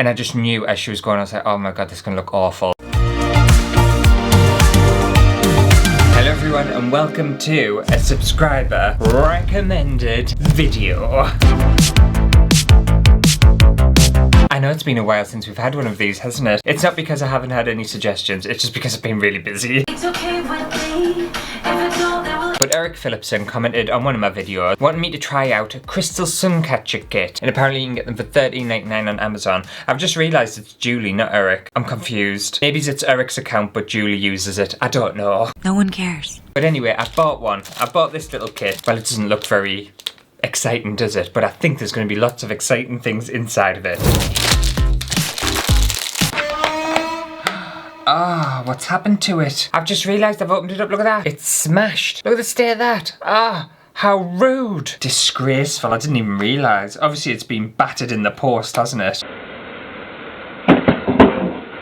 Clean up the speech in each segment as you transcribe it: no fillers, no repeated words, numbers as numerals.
And I just knew as she was going, I was like, oh my god, this is gonna look awful. Hello everyone and welcome to a subscriber recommended video. I know it's been a while since we've had one of these, hasn't it? It's not because I haven't had any suggestions, it's just because I've been really busy. It's okay with me. But Eric Phillipson commented on one of my videos wanting me to try out a crystal suncatcher kit, and apparently you can get them for $13.99 on Amazon. I've just realised it's Julie, not Eric. I'm confused. Maybe it's Eric's account but Julie uses it. I don't know. No one cares. But anyway, I bought one. I bought this little kit. Well, it doesn't look very exciting, does it? But I think there's going to be lots of exciting things inside of it. Ah, what's happened to it? I've just realised I've opened it up. Look at that. It's smashed. Look at the state of that. Ah, how rude. Disgraceful. I didn't even realise. Obviously, it's been battered in the post, hasn't it?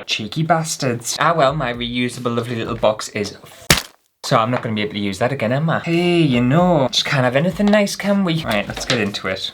Cheeky bastards. Ah, well, my reusable lovely little box is so I'm not going to be able to use that again, am I? Hey, you know, just can't have anything nice, can we? Right, let's get into it.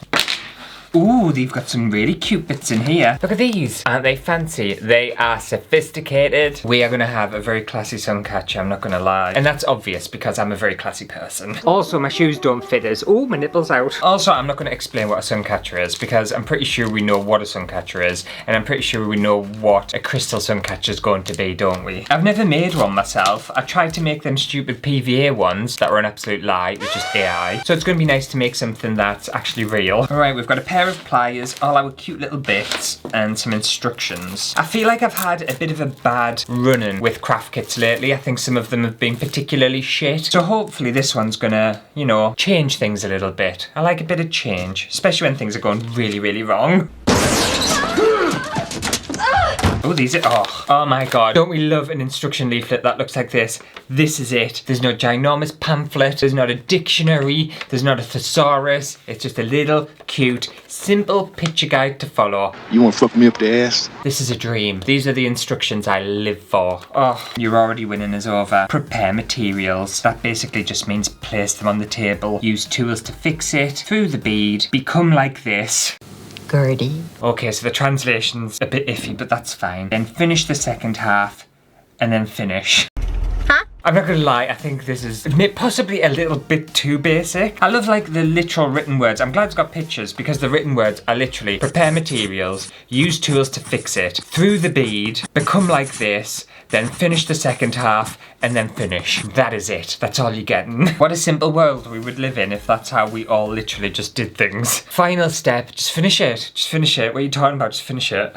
Ooh, they've got some really cute bits in here. Look at these. Aren't they fancy? They are sophisticated. We are going to have a very classy suncatcher, I'm not going to lie. And that's obvious because I'm a very classy person. Also, my shoes don't fit us. Ooh, my nipple's out. Also, I'm not going to explain what a suncatcher is because I'm pretty sure we know what a suncatcher is. And I'm pretty sure we know what a crystal suncatcher is going to be, don't we? I've never made one myself. I tried to make them stupid PVA ones that were an absolute lie, which is AI. So it's going to be nice to make something that's actually real. All right, we've got a pair of pliers, all our cute little bits, and some instructions. I feel like I've had a bit of a bad run-in with craft kits lately. I think some of them have been particularly shit. So hopefully this one's gonna, you know, change things a little bit. I like a bit of change, especially when things are going really, really wrong. Oh, these are, oh my god. Don't we love an instruction leaflet that looks like this? This is it. There's no ginormous pamphlet. There's not a dictionary. There's not a thesaurus. It's just a little, cute, simple picture guide to follow. You wanna fuck me up the ass? This is a dream. These are the instructions I live for. Oh, you're already winning us over. Prepare materials. That basically just means place them on the table. Use tools to fix it. Through the bead. Become like this. Gertie. Okay, so the translation's a bit iffy, but that's fine. Then finish the second half, and then finish. Huh? I'm not gonna lie, I think this is possibly a little bit too basic. I love like the literal written words. I'm glad it's got pictures because the written words are literally prepare materials, use tools to fix it, through the bead, become like this, then finish the second half, and then finish. That is it. That's all you're getting. What a simple world we would live in if that's how we all literally just did things. Final step, just finish it. Just finish it. What are you talking about? Just finish it.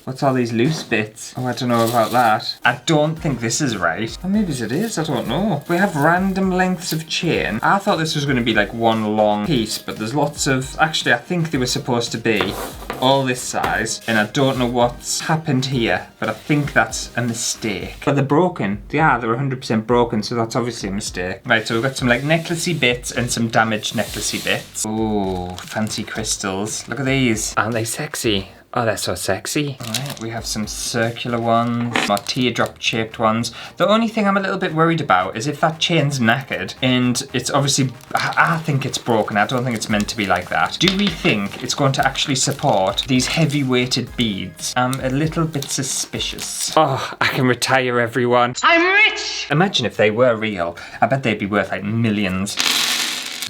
What's all these loose bits? Oh, I don't know about that. I don't think this is right. Or maybe it is, I don't know. We have random lengths of chain. I thought this was going to be like one long piece, but there's lots of... Actually, I think they were supposed to be all this size, and I don't know what's happened here, but I think that's a mistake. But they're broken. Yeah, they're 100% broken, so that's obviously a mistake. Right, so we've got some like necklacey bits and some damaged necklacey bits. Oh, fancy crystals. Look at these. Aren't they sexy? Oh, they're so sexy. Alright, we have some circular ones, more teardrop shaped ones. The only thing I'm a little bit worried about is if that chain's knackered and it's obviously, I think it's broken. I don't think it's meant to be like that. Do we think it's going to actually support these heavy weighted beads? I'm a little bit suspicious. Oh, I can retire everyone. I'm rich! Imagine if they were real. I bet they'd be worth like millions.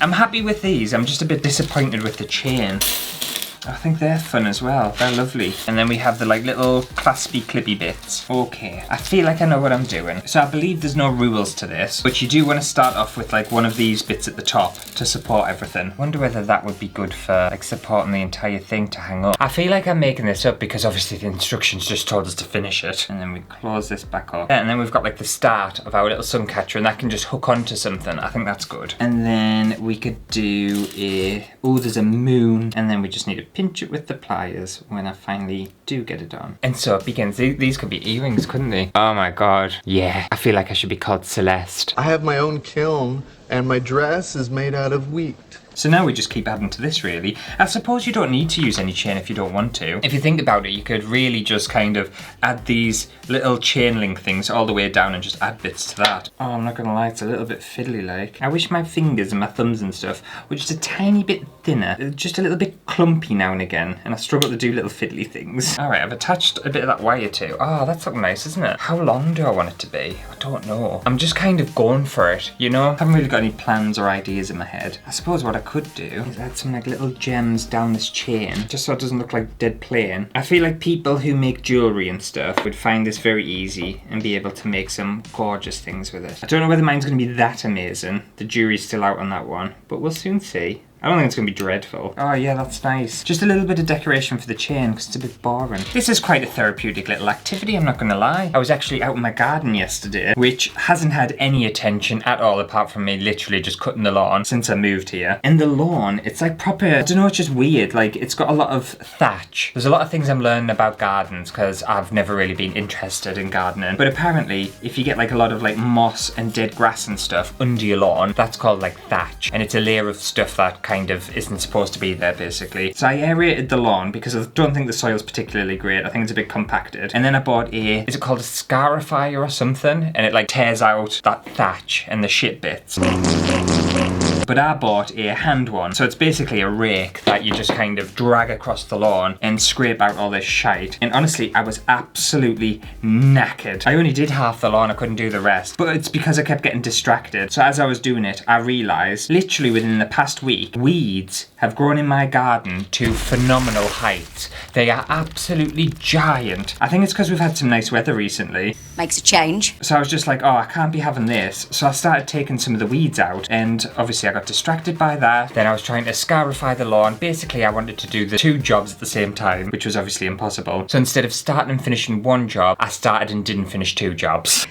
I'm happy with these. I'm just a bit disappointed with the chain. I think they're fun as well. They're lovely. And then we have the like little claspy clippy bits. Okay, I feel like I know what I'm doing. So I believe there's no rules to this, but you do want to start off with like one of these bits at the top to support everything. Wonder whether that would be good for like supporting the entire thing to hang up. I feel like I'm making this up because obviously the instructions just told us to finish it. And then we close this back up. And then we've got like the start of our little suncatcher, and that can just hook onto something. I think that's good. And then we could do a, oh, there's a moon. And then we just need to pinch it with the pliers when I finally do get it on. And so it begins. These could be earrings, couldn't they? Oh my god. Yeah, I feel like I should be called Celeste. I have my own kiln, and my dress is made out of wheat. So now we just keep adding to this really. I suppose you don't need to use any chain if you don't want to. If you think about it, you could really just kind of add these little chain link things all the way down and just add bits to that. Oh, I'm not gonna lie, it's a little bit fiddly like. I wish my fingers and my thumbs and stuff were just a tiny bit thinner, just a little bit clumpy now and again, and I struggle to do little fiddly things. All right, I've attached a bit of that wire too. Oh, that's looking nice, isn't it? How long do I want it to be? I don't know. I'm just kind of going for it, you know? I haven't really got any plans or ideas in my head. I suppose what I could do is add some like little gems down this chain, just so it doesn't look like dead plain. I feel like people who make jewellery and stuff would find this very easy and be able to make some gorgeous things with it. I don't know whether mine's going to be that amazing. The jury's still out on that one, but we'll soon see. I don't think it's going to be dreadful. Oh yeah, that's nice. Just a little bit of decoration for the chain because it's a bit boring. This is quite a therapeutic little activity, I'm not going to lie. I was actually out in my garden yesterday, which hasn't had any attention at all apart from me literally just cutting the lawn since I moved here. And the lawn, it's like proper, I don't know, it's just weird. Like, it's got a lot of thatch. There's a lot of things I'm learning about gardens because I've never really been interested in gardening. But apparently, if you get like a lot of like moss and dead grass and stuff under your lawn, that's called like thatch. And it's a layer of stuff that kind of isn't supposed to be there basically. So I aerated the lawn because I don't think the soil's particularly great. I think it's a bit compacted. And then I bought is it called a scarifier or something? And it like tears out that thatch and the shit bits. But I bought a hand one. So it's basically a rake that you just kind of drag across the lawn and scrape out all this shite. And honestly, I was absolutely knackered. I only did half the lawn, I couldn't do the rest. But it's because I kept getting distracted. So as I was doing it, I realised literally within the past week, weeds have grown in my garden to phenomenal heights. They are absolutely giant. I think it's because we've had some nice weather recently. Makes a change. So I was just like, oh, I can't be having this. So I started taking some of the weeds out and obviously I got distracted by that. Then I was trying to scarify the lawn. Basically, I wanted to do the 2 jobs at the same time, which was obviously impossible. So instead of starting and finishing 1 job, I started and didn't finish 2 jobs.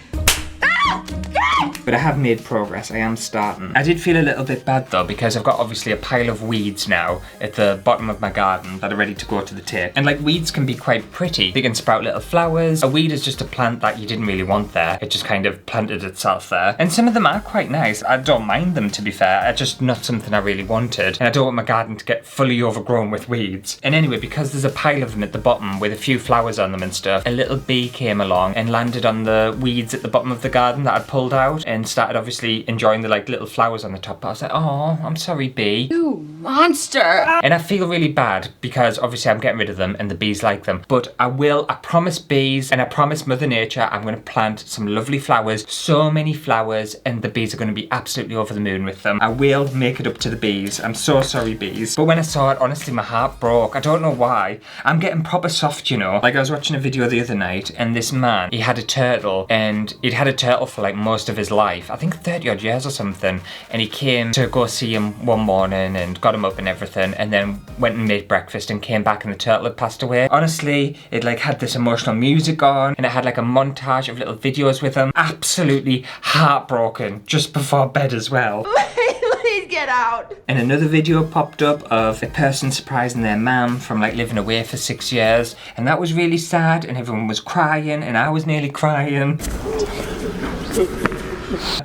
But I have made progress, I am starting. I did feel a little bit bad though because I've got obviously a pile of weeds now at the bottom of my garden that are ready to go to the tip. And like weeds can be quite pretty. They can sprout little flowers. A weed is just a plant that you didn't really want there. It just kind of planted itself there. And some of them are quite nice. I don't mind them to be fair. It's just not something I really wanted. And I don't want my garden to get fully overgrown with weeds. And anyway, because there's a pile of them at the bottom with a few flowers on them and stuff, a little bee came along and landed on the weeds at the bottom of the garden that I'd pulled out and started obviously enjoying the like little flowers on the top. I was like, oh, I'm sorry, bee. You monster. And I feel really bad because obviously I'm getting rid of them and the bees like them. But I promise bees and I promise Mother Nature I'm going to plant some lovely flowers, so many flowers, and the bees are going to be absolutely over the moon with them. I will make it up to the bees. I'm so sorry, bees. But when I saw it, honestly, my heart broke. I don't know why. I'm getting proper soft, you know. Like I was watching a video the other night and this man, he had a turtle and he'd had a turtle for like most of his life. I think 30 odd years or something. And he came to go see him one morning and got him up and everything and then went and made breakfast and came back and the turtle had passed away. Honestly, it like had this emotional music on and it had like a montage of little videos with him. Absolutely heartbroken just before bed as well. Please get out. And another video popped up of a person surprising their mum from like living away for 6 years and that was really sad and everyone was crying and I was nearly crying.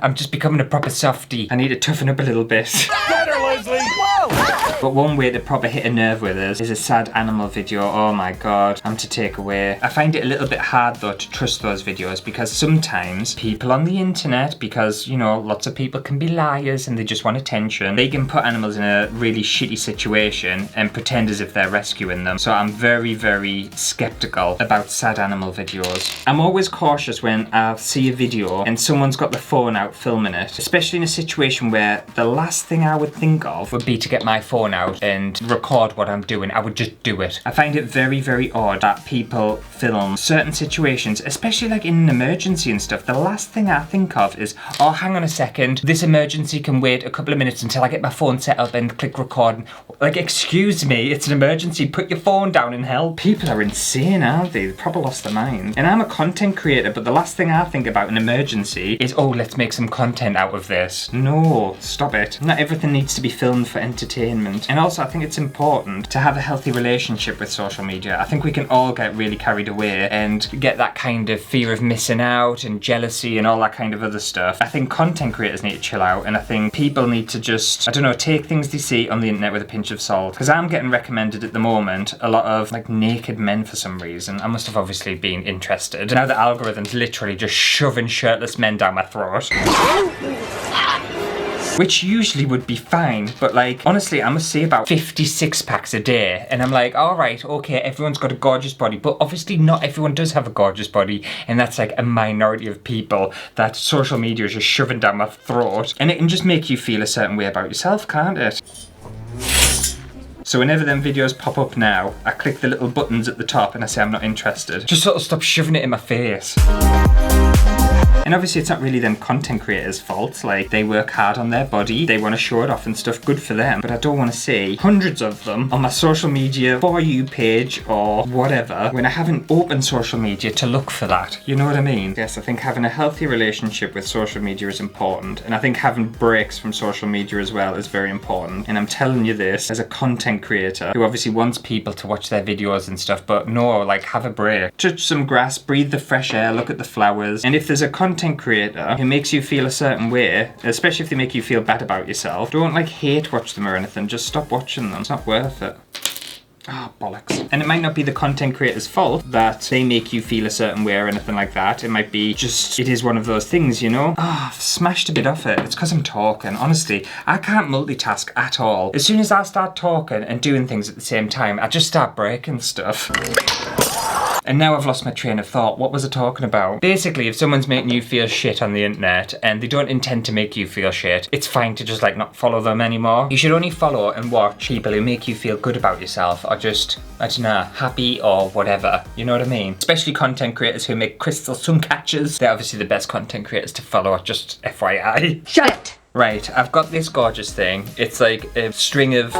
I'm just becoming a proper softie. I need to toughen up a little bit. Get her, Leslie! Whoa! But one way to proper hit a nerve with us is a sad animal video. Oh my god, I'm to take away. I find it a little bit hard though to trust those videos because sometimes people on the internet, because you know lots of people can be liars and they just want attention, they can put animals in a really shitty situation and pretend as if they're rescuing them. So I'm very, very skeptical about sad animal videos. I'm always cautious when I see a video and someone's got the phone out filming it, especially in a situation where the last thing I would think of would be to get my phone out and record what I'm doing. I would just do it. I find it very, very odd that people film certain situations, especially like in an emergency and stuff. The last thing I think of is, oh, hang on a second, this emergency can wait a couple of minutes until I get my phone set up and click record. Like, excuse me, it's an emergency. Put your phone down and help. People are insane, aren't they? They've probably lost their mind. And I'm a content creator, but the last thing I think about in an emergency is, oh, let's make some content out of this. No, stop it. Not everything needs to be filmed for entertainment. important. And also I think it's important to have a healthy relationship with social media. I think we can all get really carried away and get that kind of fear of missing out and jealousy and all that kind of other stuff. I think content creators need to chill out, and I think people need to just, I don't know, take things they see on the internet with a pinch of salt. Because I'm getting recommended at the moment a lot of like naked men for some reason. I must have obviously been interested. Now the algorithm's literally just shoving shirtless men down my throat. Which usually would be fine, but like, honestly, I must see about 56 packs a day, and I'm like, all right, okay, everyone's got a gorgeous body, but obviously not everyone does have a gorgeous body, and that's like a minority of people that social media is just shoving down my throat, and it can just make you feel a certain way about yourself, can't it? So whenever them videos pop up now, I click the little buttons at the top and I say I'm not interested. Just sort of stop shoving it in my face. And obviously it's not really them content creators' fault, like they work hard on their body, they want to show it off and stuff, good for them, but I don't want to see hundreds of them on my social media For You page or whatever when I haven't opened social media to look for that, you know what I mean? Yes, I think having a healthy relationship with social media is important, and I think having breaks from social media as well is very important, and I'm telling you this as a content creator who obviously wants people to watch their videos and stuff, but no, like have a break. Touch some grass, breathe the fresh air, look at the flowers, and if there's a content creator who makes you feel a certain way, especially if they make you feel bad about yourself, don't like hate watch them or anything, just stop watching them. It's not worth it. Oh, bollocks. And it might not be the content creator's fault that they make you feel a certain way or anything like that. It might be just, it is one of those things, you know? Oh, I've smashed a bit off it. It's because I'm talking. Honestly, I can't multitask at all. As soon as I start talking and doing things at the same time, I just start breaking stuff. And now I've lost my train of thought. What was I talking about? Basically, if someone's making you feel shit on the internet and they don't intend to make you feel shit, it's fine to just like not follow them anymore. You should only follow and watch people who make you feel good about yourself or just, I don't know, happy or whatever. You know what I mean? Especially content creators who make crystal Suncatchers. They're obviously the best content creators to follow, just FYI. Shut it! Right, I've got this gorgeous thing. It's like a string of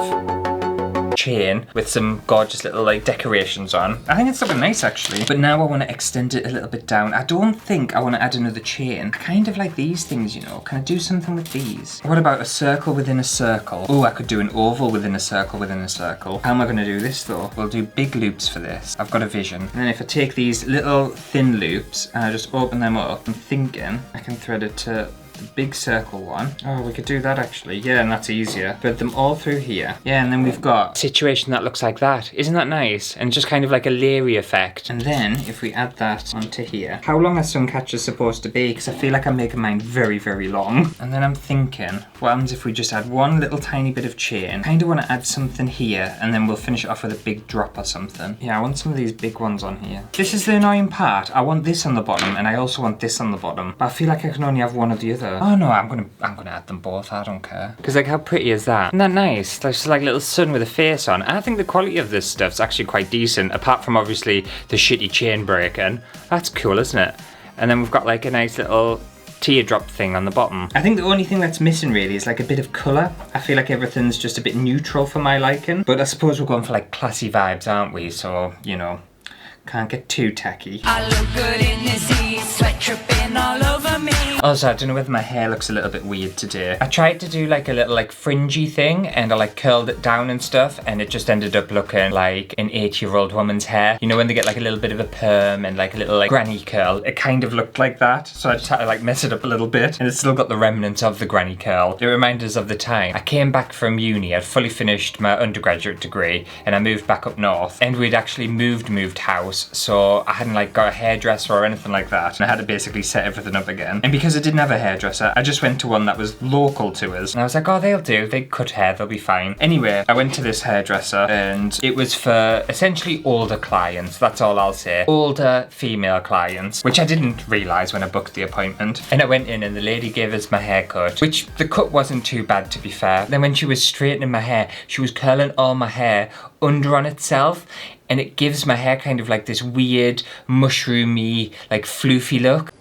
chain with some gorgeous little like decorations on. I think it's looking nice actually, but now I want to extend it a little bit down. I don't think I want to add another chain. I kind of like these things, you know. Can I do something with these? What about a circle within a circle? Oh, I could do an oval within a circle within a circle. How am I going to do this though? We'll do big loops for this. I've got a vision. And then if I take these little thin loops and I just open them up, I'm thinking I can thread it to the big circle one. Oh, we could do that actually. Yeah, and that's easier. Thread them all through here. Yeah, and then we've got a situation that looks like that. Isn't that nice? And just kind of like a layering effect. And then if we add that onto here, how long are Suncatchers supposed to be? Because I feel like I'm making mine very, very long. And then I'm thinking, what happens if we just add one little tiny bit of chain? I kind of want to add something here, and then we'll finish it off with a big drop or something. Yeah, I want some of these big ones on here. This is the annoying part. I want this on the bottom, and I also want this on the bottom. But I feel like I can only have one or the other. Oh no, I'm gonna add them both. I don't care. Because like, how pretty is that? Isn't that nice? There's just like a little sun with a face on. And I think the quality of this stuff's actually quite decent, apart from obviously the shitty chain breaking. That's cool, isn't it? And then we've got like a nice little teardrop thing on the bottom. I think the only thing that's missing really is like a bit of colour. I feel like everything's just a bit neutral for my liking. But I suppose we're going for like classy vibes, aren't we? So, you know, can't get too tacky. I look good in this heat, sweat dripping all over me. Also, I don't know whether my hair looks a little bit weird today. I tried to do like a little like fringy thing and I like curled it down and stuff, and it just ended up looking like an 8-year-old woman's hair. You know when they get like a little bit of a perm and like a little like granny curl? It kind of looked like that. So I just had to like mess it up a little bit, and it's still got the remnants of the granny curl. It reminded us of the time I came back from uni. I'd fully finished my undergraduate degree and I moved back up north, and we'd actually moved house. So I hadn't like got a hairdresser or anything like that, and I had to basically set everything up again. And because I didn't have a hairdresser, I just went to one that was local to us, and I was like, oh, they'll do, they cut hair, they'll be fine. Anyway, I went to this hairdresser, and it was for essentially older clients. That's all I'll say. Older female clients, which I didn't realise when I booked the appointment. And I went in and the lady gave us my haircut, which the cut wasn't too bad, to be fair. Then when she was straightening my hair, she was curling all my hair under on itself, and it gives my hair kind of like this weird mushroomy, like floofy look.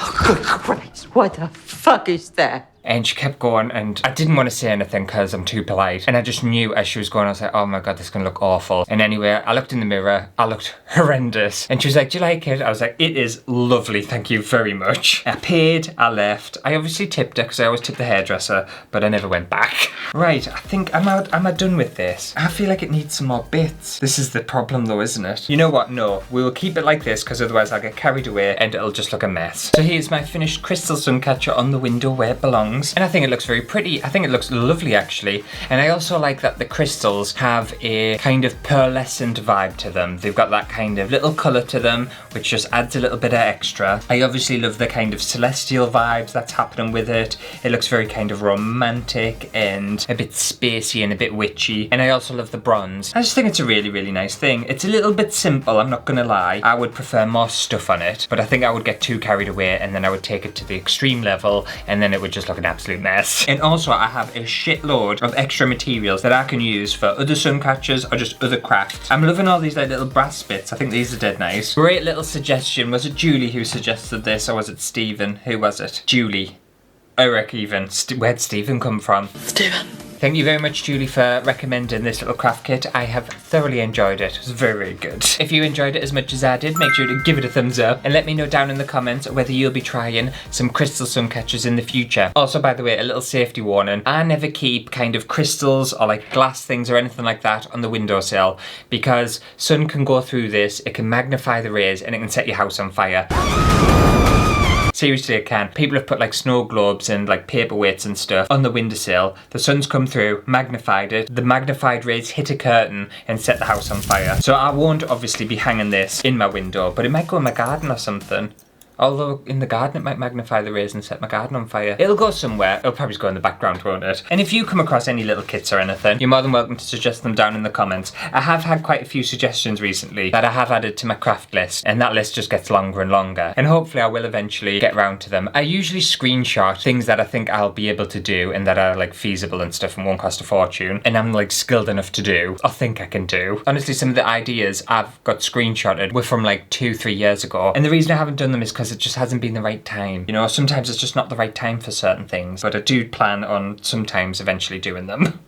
Oh, good Christ, what the fuck is that? And she kept going, and I didn't want to say anything because I'm too polite. And I just knew as she was going, I was like, oh my God, this is going to look awful. And anyway, I looked in the mirror, I looked horrendous. And she was like, do you like it? I was like, it is lovely, thank you very much. I paid, I left. I obviously tipped her because I always tip the hairdresser, but I never went back. Right, I think, am I done with this? I feel like it needs some more bits. This is the problem though, isn't it? You know what, no, we will keep it like this because otherwise I'll get carried away and it'll just look a mess. So here's my finished crystal suncatcher on the window where it belongs. And I think it looks very pretty. I think it looks lovely actually. And I also like that the crystals have a kind of pearlescent vibe to them. They've got that kind of little colour to them, which just adds a little bit of extra. I obviously love the kind of celestial vibes that's happening with it. It looks very kind of romantic and a bit spacey and a bit witchy. And I also love the bronze. I just think it's a really, really nice thing. It's a little bit simple, I'm not gonna lie. I would prefer more stuff on it, but I think I would get too carried away and then I would take it to the extreme level and then it would just look an absolute mess. And also I have a shitload of extra materials that I can use for other sun catchers or just other crafts. I'm loving all these like little brass bits. I think these are dead nice. Great little suggestion. Was it Julie who suggested this or was it Stephen? Who was it? Julie. Eric even. Where'd Stephen come from? Stephen. Thank you very much, Julie, for recommending this little craft kit. I have thoroughly enjoyed it. It was very, very good. If you enjoyed it as much as I did, make sure to give it a thumbs up and let me know down in the comments whether you'll be trying some crystal sun catchers in the future. Also, by the way, a little safety warning. I never keep kind of crystals or like glass things or anything like that on the windowsill because sun can go through this, it can magnify the rays and it can set your house on fire. Seriously, it can. People have put like snow globes and like paperweights and stuff on the windowsill. The sun's come through, magnified it. The magnified rays hit a curtain and set the house on fire. So I won't obviously be hanging this in my window, but it might go in my garden or something. Although in the garden it might magnify the rays and set my garden on fire. It'll go somewhere. It'll probably just go in the background, won't it? And if you come across any little kits or anything, you're more than welcome to suggest them down in the comments. I have had quite a few suggestions recently that I have added to my craft list, and that list just gets longer and longer. And hopefully I will eventually get round to them. I usually screenshot things that I think I'll be able to do and that are like feasible and stuff and won't cost a fortune, and I'm like skilled enough to do, or think I can do. Honestly, some of the ideas I've got screenshotted were from like 2-3 years ago, and the reason I haven't done them is because it just hasn't been the right time. You know, sometimes it's just not the right time for certain things, but I do plan on sometimes eventually doing them.